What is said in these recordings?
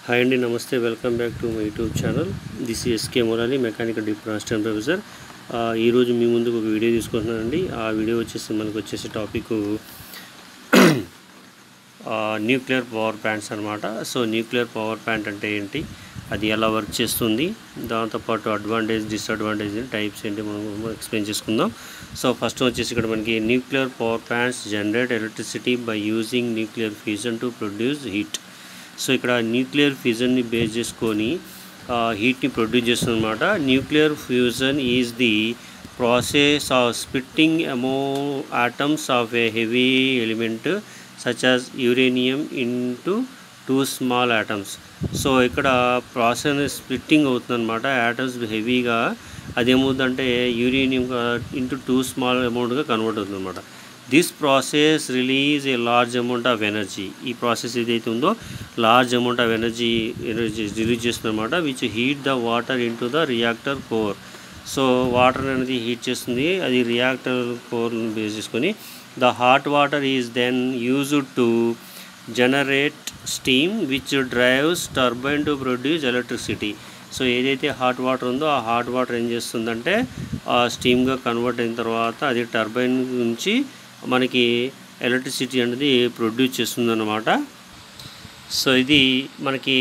Hi అండి, నమస్తే. Welcome back to my YouTube channel. This is SK Murali, mechanical diploma assistant professor. ఈరోజు మీ ముందుకు ఒక వీడియో తీసుకుంటున్నానండి. ఆ వీడియో వచ్చేసి టాపిక్ న్యూక్లియర్ పవర్ ప్లాంట్స్ అనమాట. సో న్యూక్లియర్ పవర్ ప్లాంట్ అంటే ఏంటి, అది ఎలా వర్క్ చేస్తుంది, దాంతోపాటు అడ్వాంటేజ్ డిసడ్వాంటేజ్ టైప్స్ ఏంటి మనం ఎక్స్ప్లెయిన్ చేసుకుందాం. సో ఫస్ట్ వచ్చేసి ఇక్కడ మనకి nuclear power plants generate electricity by using nuclear fusion to produce heat. So ఇక్కడ న్యూక్లియర్ ఫ్యూజన్ని బేస్ చేసుకొని హీట్ని ప్రొడ్యూస్ చేస్తుంది అనమాట. Nuclear fusion is the process of splitting atoms of A heavy element such as uranium into 2 small atoms. So ఇక్కడ process splitting అవుతుందన్నమాట. Atoms హెవీగా అదేమవుతుందంటే uranium into 2 small అమౌంట్గా convert అవుతుంది అనమాట. This process release a large amount of energy. ఈ process ఏదైతే ఉందో large amount of energy release చేస్తుంది అనమాట. Which heat the water into the reactor core. So water అనేది హీట్ చేస్తుంది, అది రియాక్టర్ కోర్ని బేస్ చేసుకొని the hot water is then used to generate steam which drives turbine to produce electricity. So ఏదైతే hot water ఉందో ఆ hot water ఏం చేస్తుందంటే ఆ స్టీమ్గా కన్వర్ట్ అయిన తర్వాత అది టర్బైన్ నుంచి మనకి ఎలక్ట్రిసిటీ అనేది ప్రొడ్యూస్ చేస్తుందన్నమాట. సో ఇది మనకి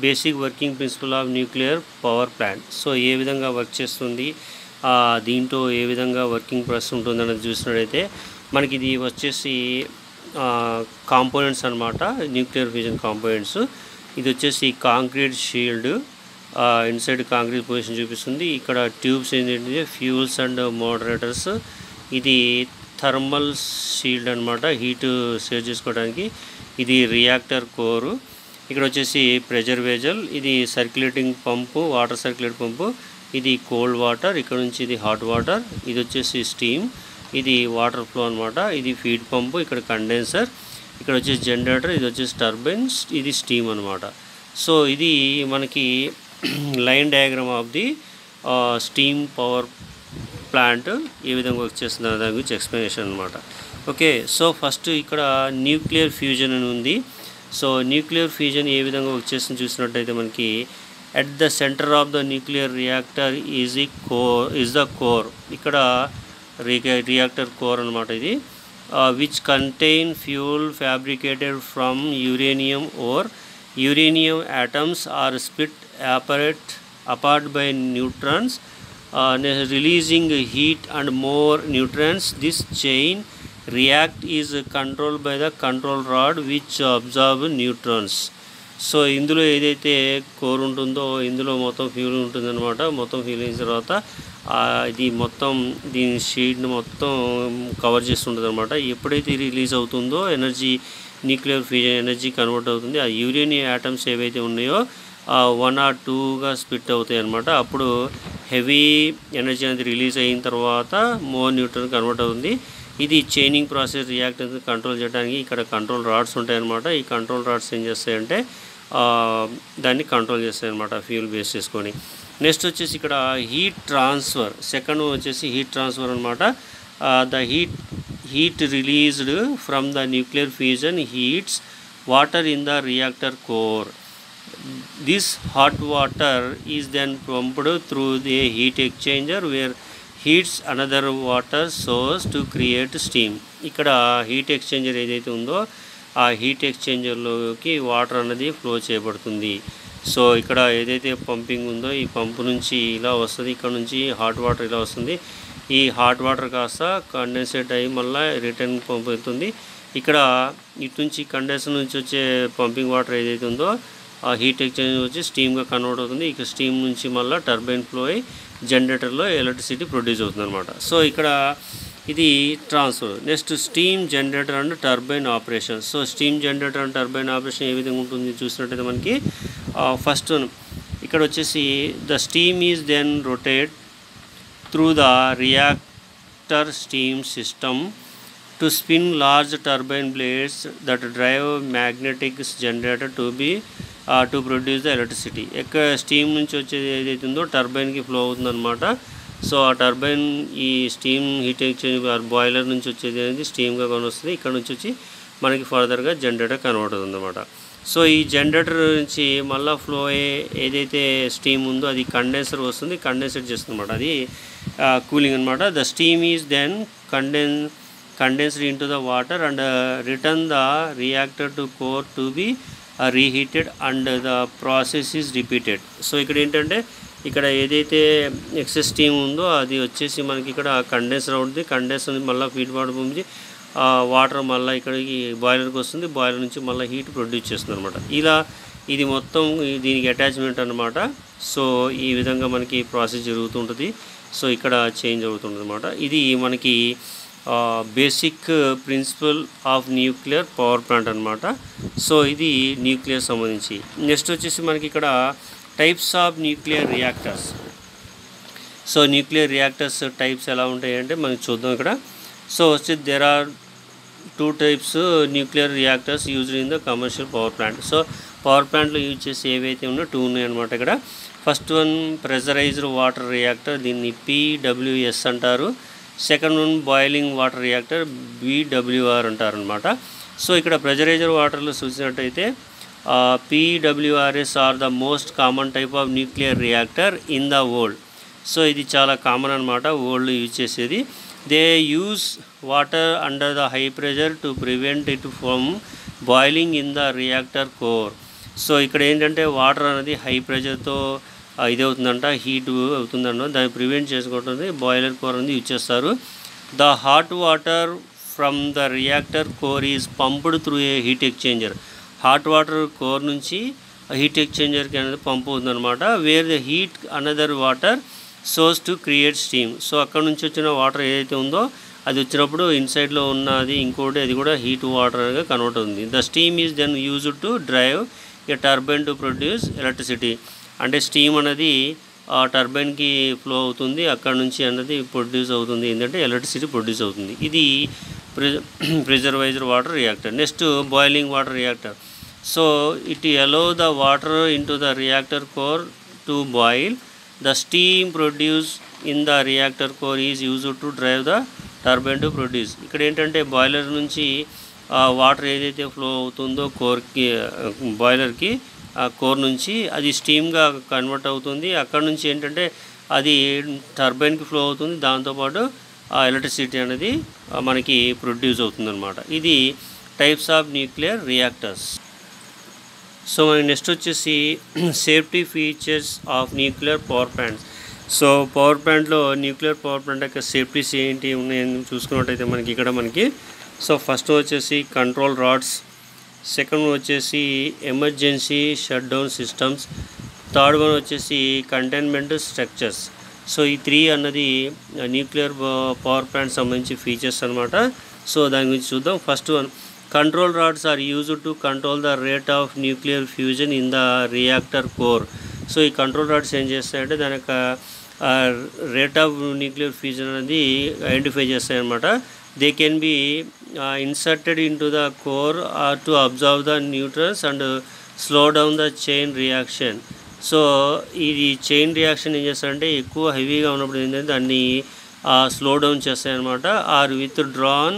basic working principle of nuclear power plant. So ఏ విధంగా వర్క్ చేస్తుంది, దీంట్లో ఏ విధంగా వర్కింగ్ ప్రాసెస్ ఉంటుందనేది చూసినట్టయితే మనకి ఇది వచ్చేసి కాంపోనెంట్స్ అనమాట, న్యూక్లియర్ ఫ్యూజన్ కాంపోనెంట్స్. ఇది వచ్చేసి concrete shield, inside concrete position చూపిస్తుంది. ఇక్కడ ట్యూబ్స్ ఏంటంటే ఫ్యూల్స్ అండ్ మోడరేటర్స్. ఇది థర్మల్ షీల్డ్ అనమాట, హీట్ సేవ్ చేసుకోవడానికి. ఇది రియాక్టర్ కోరు. ఇక్కడ వచ్చేసి ప్రెజర్ వెజల్, ఇది సర్క్యులేటింగ్ పంపు, వాటర్ సర్క్యులేట్ పంపు. ఇది కోల్డ్ వాటర్, ఇక్కడ నుంచి ఇది హాట్ వాటర్. ఇది వచ్చేసి స్టీమ్, ఇది వాటర్ ఫ్లో అనమాట. ఇది ఫీడ్ పంపు, ఇక్కడ కండెన్సర్. ఇక్కడ వచ్చేసి జనరేటర్, ఇది వచ్చేసి టర్బైన్స్, ఇది స్టీమ్ అనమాట. సో ఇది మనకి line diagram of the steam power plant ఏ విధంగా వర్క్ చేస్తుందో దాని గురించి ఎక్స్ప్లెనేషన్ అనమాట. ఓకే, సో ఫస్ట్ ఇక్కడ న్యూక్లియర్ ఫ్యూజన్ అని ఉంది. సో న్యూక్లియర్ ఫ్యూజన్ ఏ విధంగా వర్క్ చేస్తుందో చూసినట్టయితే మనకి at the centre of the nuclear reactor is the core. ఇక్కడ రియాక్టర్ కోర్ అనమాట ఇది. Which contain fuel fabricated from uranium ore. Uranium atoms are split apart by neutrons, releasing heat and more neutrons. This chain react is controlled by the control rod which absorb neutrons. So ఇందులో ఏదైతే core ఉంటుందో ఇందులో మొత్తం fuel ఉంటుందన్నమాట. మొత్తం fuel అయిన తర్వాత ఇది మొత్తం దీని షీట్ని మొత్తం కవర్ చేస్తుంటుంది అనమాట. ఎప్పుడైతే రిలీజ్ అవుతుందో energy, nuclear fusion energy convert అవుతుంది. ఆ యురేనియం ఆటమ్స్ ఏవైతే ఉన్నాయో 1 or 2గా స్ప్లిట్ అవుతాయి అనమాట. అప్పుడు హెవీ ఎనర్జీ అనేది రిలీజ్ అయిన తర్వాత మోర్ న్యూట్రన్ కన్వర్ట్ అవుతుంది. ఇది చైనింగ్ ప్రాసెస్ రియాక్టర్ కంట్రోల్ చేయడానికి ఇక్కడ కంట్రోల్ రాడ్స్ ఉంటాయి అన్నమాట. ఈ కంట్రోల్ రాడ్స్ ఏం చేస్తాయంటే దాన్ని కంట్రోల్ చేస్తాయి అనమాట, ఫ్యూల్ బేస్ చేసుకొని. నెక్స్ట్ వచ్చేసి ఇక్కడ హీట్ ట్రాన్స్ఫర్. సెకండ్ వచ్చేసి హీట్ ట్రాన్స్ఫర్ అనమాట. The heat released from the nuclear fusion heats water in the reactor core. This hot water is then pumped through the heat exchanger where heats another water source to create steam. ఇక్కడ heat exchanger ఏదైతే ఉందో ఆ heat ఎక్స్చేంజర్లోకి water అనేది flow చేయబడుతుంది. So ఇక్కడ ఏదైతే pumping ఉందో ఈ పంపు నుంచి ఇలా వస్తుంది, ఇక్కడ నుంచి హాట్ వాటర్ ఇలా వస్తుంది. ఈ హాట్ వాటర్ కాస్త కండెన్సేట్ అయ్యి మళ్ళీ రిటర్న్ పంప్ అవుతుంది. ఇక్కడ ఇటు నుంచి కండెన్సర్ నుంచి వచ్చే పంపింగ్ వాటర్ ఏదైతే ఉందో ఆ హీట్ ఎక్స్చేంజ్ వచ్చి స్టీమ్గా కన్వర్ట్ అవుతుంది. ఇక స్టీమ్ నుంచి మళ్ళీ టర్బైన్ ఫ్లో అయ్యి జనరేటర్లో ఎలక్ట్రిసిటీ ప్రొడ్యూస్ అవుతుంది అనమాట. సో ఇక్కడ ఇది transfer. Next steam generator and turbine operation. So steam generator and turbine operation ఏ విధంగా ఉంటుంది చూసినట్టయితే మనకి ఫస్ట్ ఇక్కడ వచ్చేసి the steam is then rotate through the reactor steam system to spin large turbine blades that drive magnetic generator to produce the electricity. ఇక్కడ steam నుంచి వచ్చేది ఏదైతే ఉందో టర్బైన్కి ఫ్లో అవుతుందన్నమాట. సో ఆ టర్బైన్ ఈ స్టీమ్ హీట్ ఎక్స్చేంజ్ బాయిలర్ నుంచి వచ్చేది అనేది స్టీమ్గా కొనొస్తుంది. ఇక్కడ నుంచి వచ్చి మనకి ఫర్దర్గా జనరేటర్ కన్వర్ట్ అవుతుంది అన్నమాట. సో ఈ జనరేటర్ నుంచి మళ్ళీ ఫ్లో అయ్యే ఏదైతే స్టీమ్ ఉందో అది కండెన్సర్ వస్తుంది, కండెన్సేట్ చేస్తుంది అనమాట. అది కూలింగ్ అనమాట. The steam is then condensed into the water and return the reactor to core to be reheated and the process is repeated. So ఇక్కడ ఏంటంటే ఇక్కడ ఏదైతే ఎక్సెస్ స్టీమ్ ఉందో అది వచ్చేసి మనకి ఇక్కడ కండెన్సర్ అవుతుంది. కండెన్సర్ మళ్ళీ ఫీడ్ వాటర్ పంపించి వాటర్ మళ్ళీ ఇక్కడికి బాయిలర్కి వస్తుంది. బాయిలర్ నుంచి మళ్ళీ హీట్ ప్రొడ్యూస్ చేస్తుంది అనమాట. ఇలా ఇది మొత్తం దీనికి అటాచ్మెంట్ అనమాట. సో ఈ విధంగా మనకి ప్రాసెస్ జరుగుతుంటుంది. సో ఇక్కడ చేంజ్ అవుతుంది అనమాట. ఇది మనకి basic principle of nuclear power plant అనమాట. సో ఇది న్యూక్లియర్ సంబంధించి. నెక్స్ట్ వచ్చేసి మనకి ఇక్కడ types of nuclear reactors. So nuclear reactors types ఎలా ఉంటాయంటే మనకి చూద్దాం ఇక్కడ. సో వచ్చి there are 2 types nuclear reactors used in the commercial power plant. So power ప్లాంట్లో యూజ్ చేసి ఏవైతే ఉన్నాయో 2 ఉన్నాయి అనమాట ఇక్కడ. First one pressurised water reactor, దీన్ని PWS అంటారు. Second one boiling water reactor, BWR అంటారు అనమాట. సో ఇక్కడ ప్రెజరైజ్డ్ వాటర్లో చూసినట్టయితే PWRS are the most common type of nuclear reactor in the world. So ఇది చాలా కామన్ అనమాట వరల్డ్లో యూజ్ చేసేది. They use water under the high pressure to prevent it from boiling in the reactor core. So ఇక్కడ ఏంటంటే water అనేది high ప్రెజర్తో ఇది అవుతుందంట, హీట్ అవుతుందంట. దాన్ని ప్రివెంట్ చేసుకోవడానికి బాయిలర్ కోర్ అనేది యూజ్ చేస్తారు. The hot water from the reactor core is pumped through a heat exchanger. Hot water core నుంచి హీట్ ఎక్స్చేంజర్కి అనేది పంప్ అవుతుందన్నమాట. Wear the heat another water source to create steam. So అక్కడ నుంచి వచ్చిన water ఏదైతే ఉందో అది వచ్చినప్పుడు ఇన్సైడ్లో ఉన్నది ఇంకోటి అది కూడా హీట్ వాటర్గా కన్వర్ట్ అవుతుంది. The steam is then used to drive a turbine to produce electricity. అంటే స్టీమ్ అనేది టర్బైన్కి ఫ్లో అవుతుంది, అక్కడ నుంచి అన్నది ప్రొడ్యూస్ అవుతుంది, ఏంటంటే ఎలక్ట్రిసిటీ ప్రొడ్యూస్ అవుతుంది. ఇది pressurised water reactor. Next boiling water reactor. So it allow the water into the reactor core to boil. The steam produce in the reactor core is used to drive the turbine to produce. ఇక్కడ ఏంటంటే boiler నుంచి water ఏదైతే flow అవుతుందో కోర్కి బాయిలర్కి core నుంచి అది స్టీమ్గా convert అవుతుంది. అక్కడ నుంచి ఏంటంటే అది టర్బైన్కి ఫ్లో అవుతుంది, దాంతోపాటు ఎలక్ట్రిసిటీ అనేది మనకి ప్రొడ్యూస్ అవుతుంది అనమాట. ఇది types of nuclear reactors. So మనకి నెక్స్ట్ వచ్చేసి safety features of nuclear power plants. So power ప్లాంట్లో న్యూక్లియర్ పవర్ ప్లాంట్ యొక్క సేఫ్టీస్ ఏంటి ఉన్నాయని చూసుకున్నట్టయితే మనకి ఇక్కడ సో ఫస్ట్ వచ్చేసి కంట్రోల్ రాడ్స్, సెకండ్ వచ్చేసి emergency shut down systems, third one వచ్చేసి కంటైన్మెంట్ స్ట్రక్చర్స్. సో ఈ 3 అన్నది న్యూక్లియర్ పవర్ ప్లాంట్ సంబంధించి ఫీచర్స్ అనమాట. సో దాని గురించి చూద్దాం. First one, control rods are used to control the rate of nuclear fusion in the reactor core. So ఈ control rods ఏం చేస్తాయంటే దాని యొక్క రేట్ ఆఫ్ న్యూక్లియర్ ఫ్యూజన్ అనేది identify చేస్తాయన్నమాట. They can be inserted into the core to absorb the neutrons and slow down the chain reaction. So ఇది chain reaction ఏం చేస్తారంటే ఎక్కువ హెవీగా ఉన్నప్పుడు ఏంటంటే దాన్ని స్లో డౌన్ చేస్తాయన్నమాట. Are withdrawn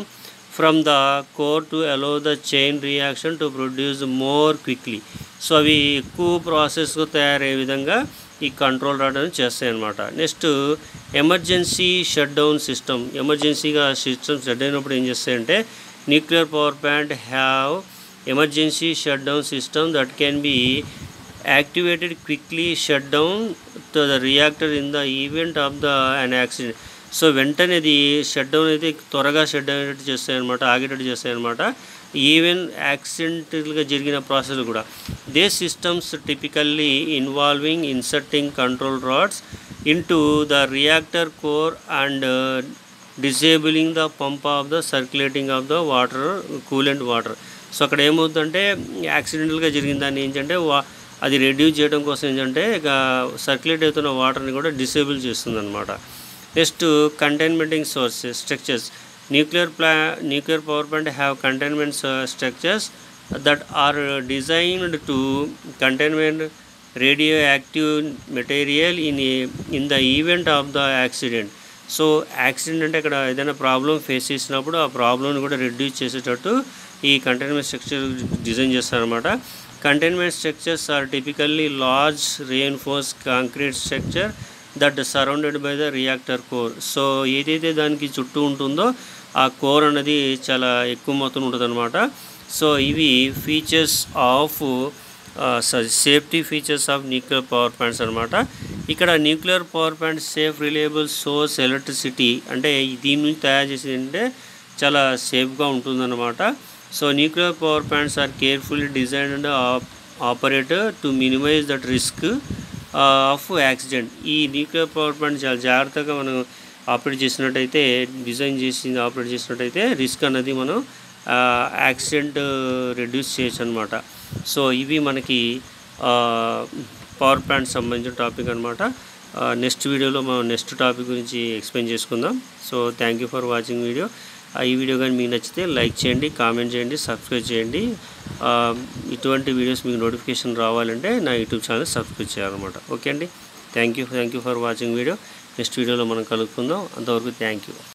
from the core to allow the chain reaction to produce more quickly. So అవి ఎక్కువ ప్రాసెస్గా తయారయ్యే విధంగా ఈ కంట్రోల్ రాడ్ అని చేస్తాయి అన్నమాట. Next emergency shut down system. ఎమర్జెన్సీగా సిస్టమ్ షట్ అయినప్పుడు ఏం చేస్తాయంటే nuclear power plant have emergency shut down system that can be activated quickly shut down to the reactor in the event of the an accident. So వెంటనే అది shut down అయితే త్వరగా shut down అయ్యేటట్టు చేస్తాయన్నమాట, ఆగేటట్టు చేస్తాయన్నమాట. Even యాక్సిడెంటల్గా జరిగిన process కూడా. They systems typically involving inserting control rods into the reactor core and డిసేబులింగ్ the pump of the circulating of the water coolant water. So అక్కడ ఏమవుతుందంటే యాక్సిడెంటల్గా జరిగిన దాన్ని ఏంటంటే అది రెడ్యూస్ చేయడం కోసం ఏంటంటే ఇక సర్క్యులేట్ అవుతున్న వాటర్ని కూడా డిసేబుల్ చేస్తుంది అనమాట. Next containmenting sources structures. Nuclear power plant have containment structures that are designed to containment radioactive material in the event of the accident. So accident అంటే ఇక్కడ ఏదైనా ప్రాబ్లం ఫేస్ చేసినప్పుడు ఆ ప్రాబ్లమ్ని కూడా రెడ్యూస్ చేసేటట్టు ఈ కంటైన్మెంట్ స్ట్రక్చర్ డిజైన్ చేస్తారనమాట. Containment structures are typically large reinforced concrete structure that surrounded by the reactor core. So ఏదైతే దానికి చుట్టూ ఉంటుందో ఆ కోర్ అనేది చాలా ఎక్కువ మొత్తం ఉంటుందన్నమాట. సో ఇవి features of safety features of nuclear power plants అనమాట. ఇక్కడ nuclear power plant safe reliable source electricity అంటే దీని నుంచి తయారు చేసేది అంటే చాలా సేఫ్గా ఉంటుందన్నమాట. So nuclear power plants are carefully designed and operate to minimise that risk of accident. ఈ న్యూక్లియర్ పవర్ ప్లాంట్ చాలా జాగ్రత్తగా మనం ఆపరేట్ చేసినట్టయితే, డిజైన్ చేసి ఆపరేట్ చేసినట్టయితే రిస్క్ అన్నది మనం యాక్సిడెంట్ రెడ్యూస్ చేయొచ్చు అనమాట. సో ఇవి మనకి పవర్ ప్లాంట్ సంబంధించిన టాపిక్ అనమాట. నెక్స్ట్ వీడియోలో మనం నెక్స్ట్ టాపిక్ గురించి ఎక్స్ప్లెయిన్ చేసుకుందాం. So thank you for watching video. ఈ వీడియో కానీ మీకు నచ్చితే లైక్ చేయండి, కామెంట్ చేయండి, సబ్స్క్రైబ్ చేయండి. ఇటువంటి వీడియోస్ మీకు నోటిఫికేషన్ రావాలంటే నా యూట్యూబ్ ఛానల్ సబ్స్క్రైబ్ చేయాలన్నమాట. ఓకే అండి, thank you for watching video. Next వీడియోలో మనం కలుసుకుందాం. అంతవరకు థ్యాంక్ యూ.